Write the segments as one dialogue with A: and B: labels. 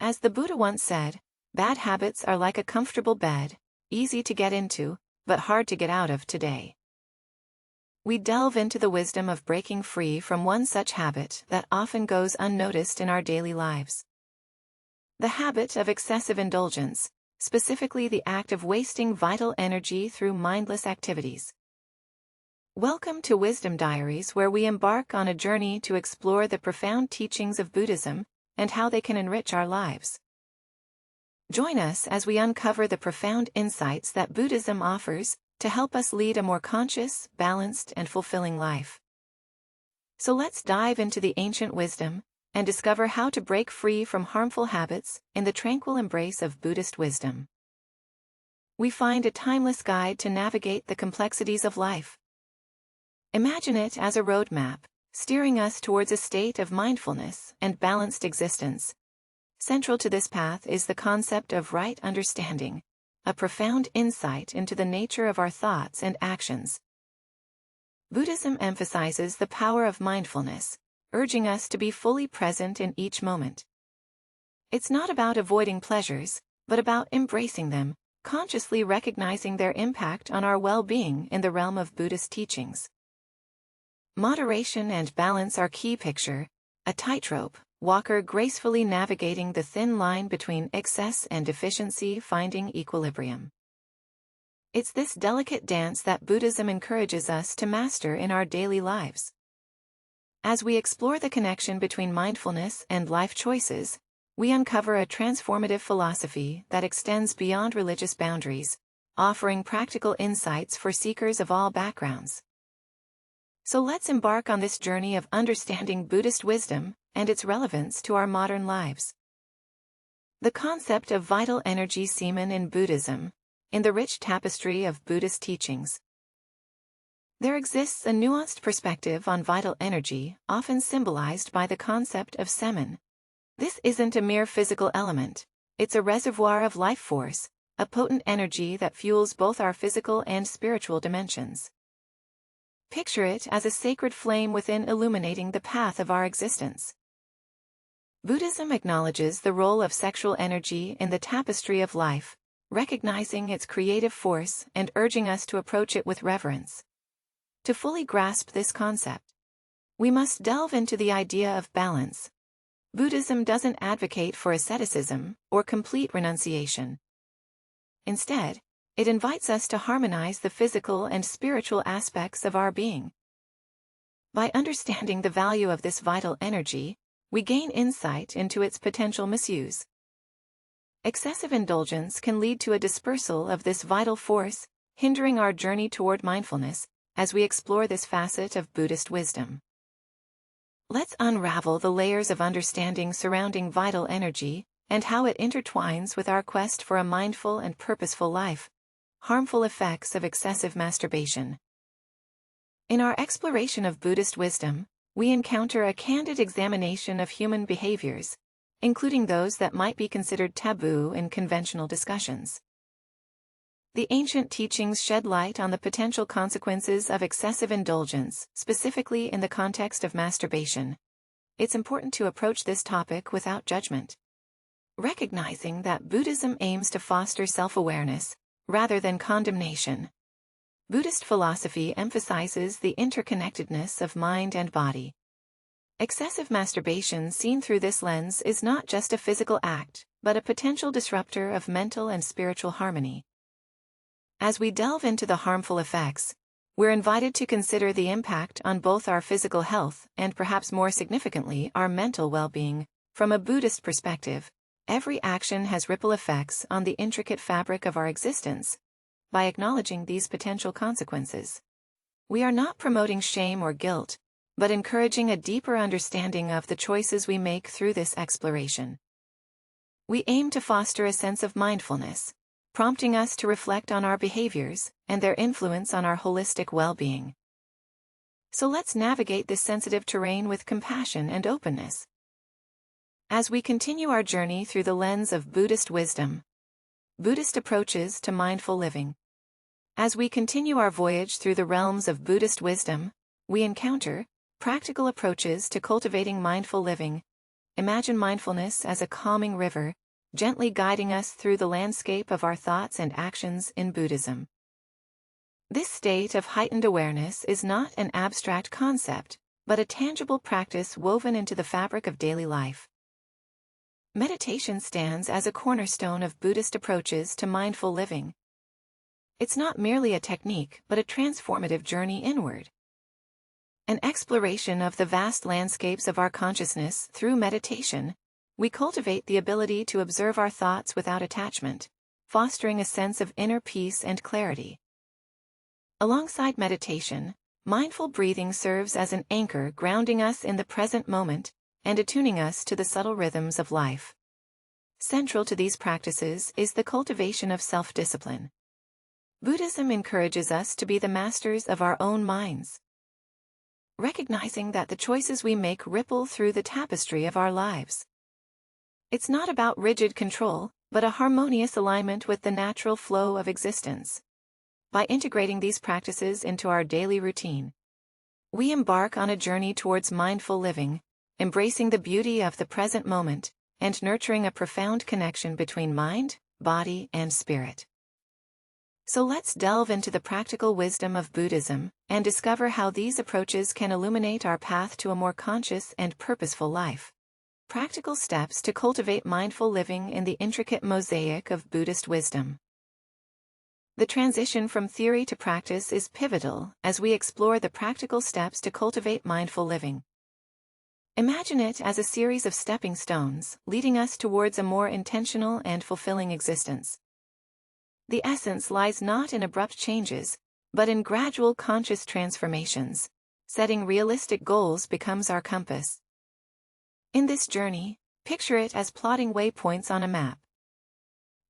A: As the Buddha once said, bad habits are like a comfortable bed, easy to get into, but hard to get out of today. We delve into the wisdom of breaking free from one such habit that often goes unnoticed in our daily lives. The habit of excessive indulgence, specifically the act of wasting vital energy through mindless activities. Welcome to Wisdom Diaries, where we embark on a journey to explore the profound teachings of Buddhism and how they can enrich our lives. Join us as we uncover the profound insights that Buddhism offers to help us lead a more conscious, balanced, and fulfilling life. So let's dive into the ancient wisdom and discover how to break free from harmful habits in the tranquil embrace of Buddhist wisdom. We find a timeless guide to navigate the complexities of life. Imagine it as a roadmap, steering us towards a state of mindfulness and balanced existence. Central to this path is the concept of right understanding, a profound insight into the nature of our thoughts and actions. Buddhism emphasizes the power of mindfulness, urging us to be fully present in each moment. It's not about avoiding pleasures, but about embracing them, consciously recognizing their impact on our well-being in the realm of Buddhist teachings. Moderation and balance are key. Picture a tightrope walker gracefully navigating the thin line between excess and efficiency, finding equilibrium. It's this delicate dance that Buddhism encourages us to master in our daily lives. As we explore the connection between mindfulness and life choices, we uncover a transformative philosophy that extends beyond religious boundaries, offering practical insights for seekers of all backgrounds. So let's embark on this journey of understanding Buddhist wisdom and its relevance to our modern lives. The concept of vital energy semen in Buddhism, in the rich tapestry of Buddhist teachings. There exists a nuanced perspective on vital energy, often symbolized by the concept of semen. This isn't a mere physical element, it's a reservoir of life force, a potent energy that fuels both our physical and spiritual dimensions. Picture it as a sacred flame within, illuminating the path of our existence. Buddhism acknowledges the role of sexual energy in the tapestry of life, recognizing its creative force and urging us to approach it with reverence. To fully grasp this concept, we must delve into the idea of balance. Buddhism doesn't advocate for asceticism or complete renunciation. Instead, it invites us to harmonize the physical and spiritual aspects of our being. By understanding the value of this vital energy, we gain insight into its potential misuse. Excessive indulgence can lead to a dispersal of this vital force, hindering our journey toward mindfulness, as we explore this facet of Buddhist wisdom. Let's unravel the layers of understanding surrounding vital energy and how it intertwines with our quest for a mindful and purposeful life. Harmful effects of excessive masturbation. In our exploration of Buddhist wisdom, we encounter a candid examination of human behaviors, including those that might be considered taboo in conventional discussions. The ancient teachings shed light on the potential consequences of excessive indulgence, specifically in the context of masturbation. It's important to approach this topic without judgment, recognizing that Buddhism aims to foster self-awareness rather than condemnation. Buddhist philosophy emphasizes the interconnectedness of mind and body. Excessive masturbation seen through this lens is not just a physical act, but a potential disruptor of mental and spiritual harmony. As we delve into the harmful effects, we're invited to consider the impact on both our physical health and, perhaps more significantly, our mental well-being. From a Buddhist perspective, every action has ripple effects on the intricate fabric of our existence. By acknowledging these potential consequences, we are not promoting shame or guilt, but encouraging a deeper understanding of the choices we make through this exploration. We aim to foster a sense of mindfulness, prompting us to reflect on our behaviors and their influence on our holistic well-being. So let's navigate this sensitive terrain with compassion and openness. As we continue our journey through the lens of Buddhist wisdom, Buddhist approaches to mindful living. As we continue our voyage through the realms of Buddhist wisdom, we encounter practical approaches to cultivating mindful living, imagine mindfulness as a calming river, gently guiding us through the landscape of our thoughts and actions in Buddhism. This state of heightened awareness is not an abstract concept, but a tangible practice woven into the fabric of daily life. Meditation stands as a cornerstone of Buddhist approaches to mindful living. It's not merely a technique but a transformative journey inward. An exploration of the vast landscapes of our consciousness through meditation, we cultivate the ability to observe our thoughts without attachment, fostering a sense of inner peace and clarity. Alongside meditation, mindful breathing serves as an anchor grounding us in the present moment and attuning us to the subtle rhythms of life. Central to these practices is the cultivation of self-discipline. Buddhism encourages us to be the masters of our own minds, recognizing that the choices we make ripple through the tapestry of our lives. It's not about rigid control, but a harmonious alignment with the natural flow of existence. By integrating these practices into our daily routine, we embark on a journey towards mindful living, embracing the beauty of the present moment, and nurturing a profound connection between mind, body, and spirit. So let's delve into the practical wisdom of Buddhism and discover how these approaches can illuminate our path to a more conscious and purposeful life. Practical steps to cultivate mindful living in the intricate mosaic of Buddhist wisdom. The transition from theory to practice is pivotal as we explore the practical steps to cultivate mindful living. Imagine it as a series of stepping stones leading us towards a more intentional and fulfilling existence. The essence lies not in abrupt changes, but in gradual conscious transformations. Setting realistic goals becomes our compass. In this journey, picture it as plotting waypoints on a map,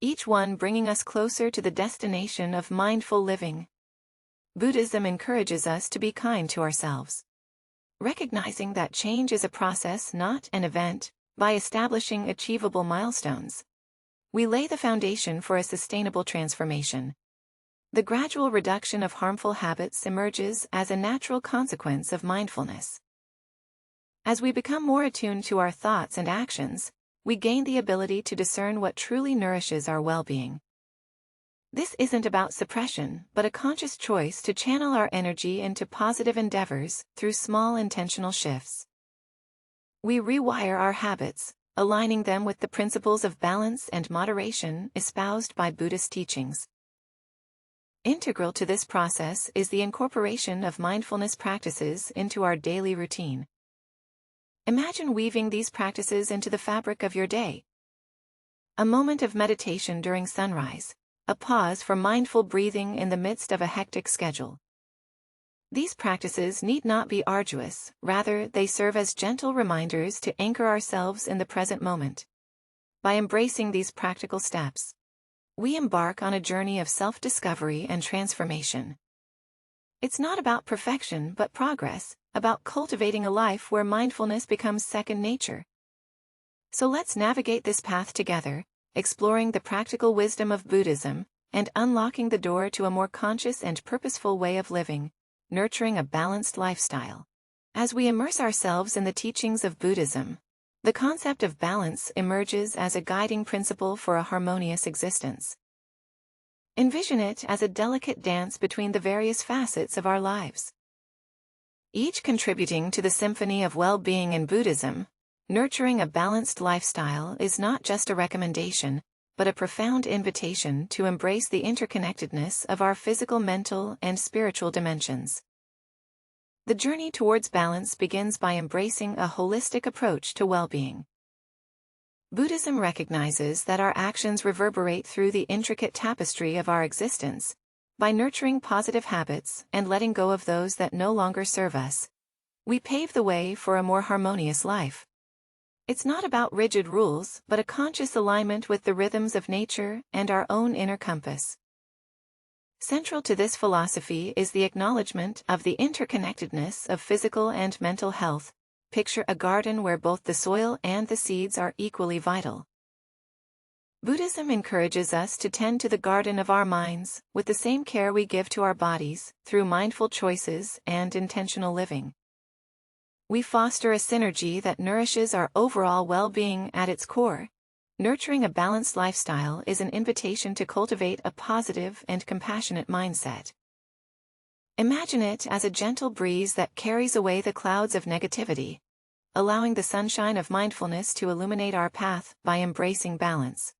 A: each one bringing us closer to the destination of mindful living. Buddhism encourages us to be kind to ourselves, recognizing that change is a process, not an event. By establishing achievable milestones, we lay the foundation for a sustainable transformation. The gradual reduction of harmful habits emerges as a natural consequence of mindfulness. As we become more attuned to our thoughts and actions, we gain the ability to discern what truly nourishes our well-being. This isn't about suppression, but a conscious choice to channel our energy into positive endeavors through small intentional shifts. We rewire our habits, aligning them with the principles of balance and moderation espoused by Buddhist teachings. Integral to this process is the incorporation of mindfulness practices into our daily routine. Imagine weaving these practices into the fabric of your day. A moment of meditation during sunrise, a pause for mindful breathing in the midst of a hectic schedule. These practices need not be arduous, rather they serve as gentle reminders to anchor ourselves in the present moment. By embracing these practical steps, we embark on a journey of self-discovery and transformation. It's not about perfection but progress, about cultivating a life where mindfulness becomes second nature. So let's navigate this path together, exploring the practical wisdom of Buddhism, and unlocking the door to a more conscious and purposeful way of living, nurturing a balanced lifestyle. As we immerse ourselves in the teachings of Buddhism, the concept of balance emerges as a guiding principle for a harmonious existence. Envision it as a delicate dance between the various facets of our lives, each contributing to the symphony of well-being in Buddhism. Nurturing a balanced lifestyle is not just a recommendation, but a profound invitation to embrace the interconnectedness of our physical, mental, and spiritual dimensions. The journey towards balance begins by embracing a holistic approach to well-being. Buddhism recognizes that our actions reverberate through the intricate tapestry of our existence. By nurturing positive habits and letting go of those that no longer serve us, we pave the way for a more harmonious life. It's not about rigid rules, but a conscious alignment with the rhythms of nature and our own inner compass. Central to this philosophy is the acknowledgement of the interconnectedness of physical and mental health. Picture a garden where both the soil and the seeds are equally vital. Buddhism encourages us to tend to the garden of our minds with the same care we give to our bodies through mindful choices and intentional living. We foster a synergy that nourishes our overall well-being at its core. Nurturing a balanced lifestyle is an invitation to cultivate a positive and compassionate mindset. Imagine it as a gentle breeze that carries away the clouds of negativity, allowing the sunshine of mindfulness to illuminate our path by embracing balance.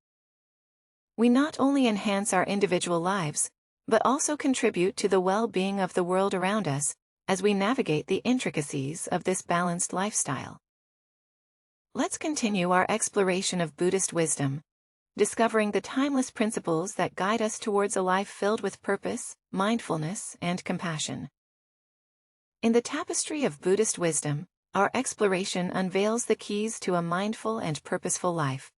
A: We not only enhance our individual lives, but also contribute to the well-being of the world around us as we navigate the intricacies of this balanced lifestyle. Let's continue our exploration of Buddhist wisdom, discovering the timeless principles that guide us towards a life filled with purpose, mindfulness, and compassion. In the tapestry of Buddhist wisdom, our exploration unveils the keys to a mindful and purposeful life.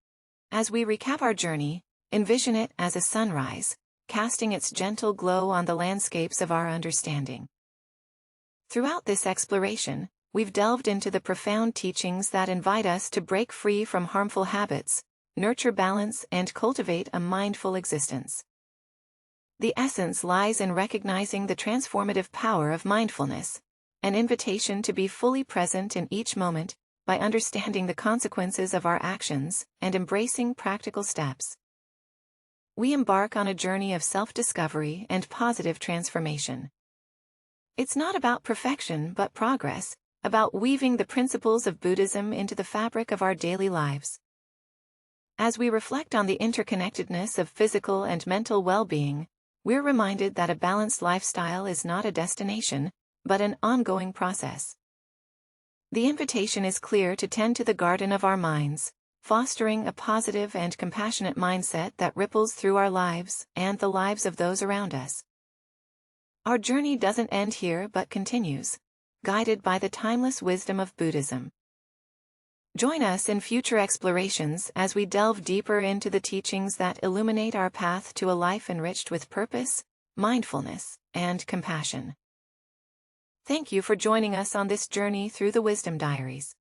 A: As we recap our journey, envision it as a sunrise, casting its gentle glow on the landscapes of our understanding. Throughout this exploration, we've delved into the profound teachings that invite us to break free from harmful habits, nurture balance, and cultivate a mindful existence. The essence lies in recognizing the transformative power of mindfulness, an invitation to be fully present in each moment by understanding the consequences of our actions and embracing practical steps. We embark on a journey of self-discovery and positive transformation. It's not about perfection but progress, about weaving the principles of Buddhism into the fabric of our daily lives. As we reflect on the interconnectedness of physical and mental well-being, we're reminded that a balanced lifestyle is not a destination, but an ongoing process. The invitation is clear to tend to the garden of our minds, fostering a positive and compassionate mindset that ripples through our lives and the lives of those around us. Our journey doesn't end here but continues, guided by the timeless wisdom of Buddhism. Join us in future explorations as we delve deeper into the teachings that illuminate our path to a life enriched with purpose, mindfulness, and compassion. Thank you for joining us on this journey through the Wisdom Diaries.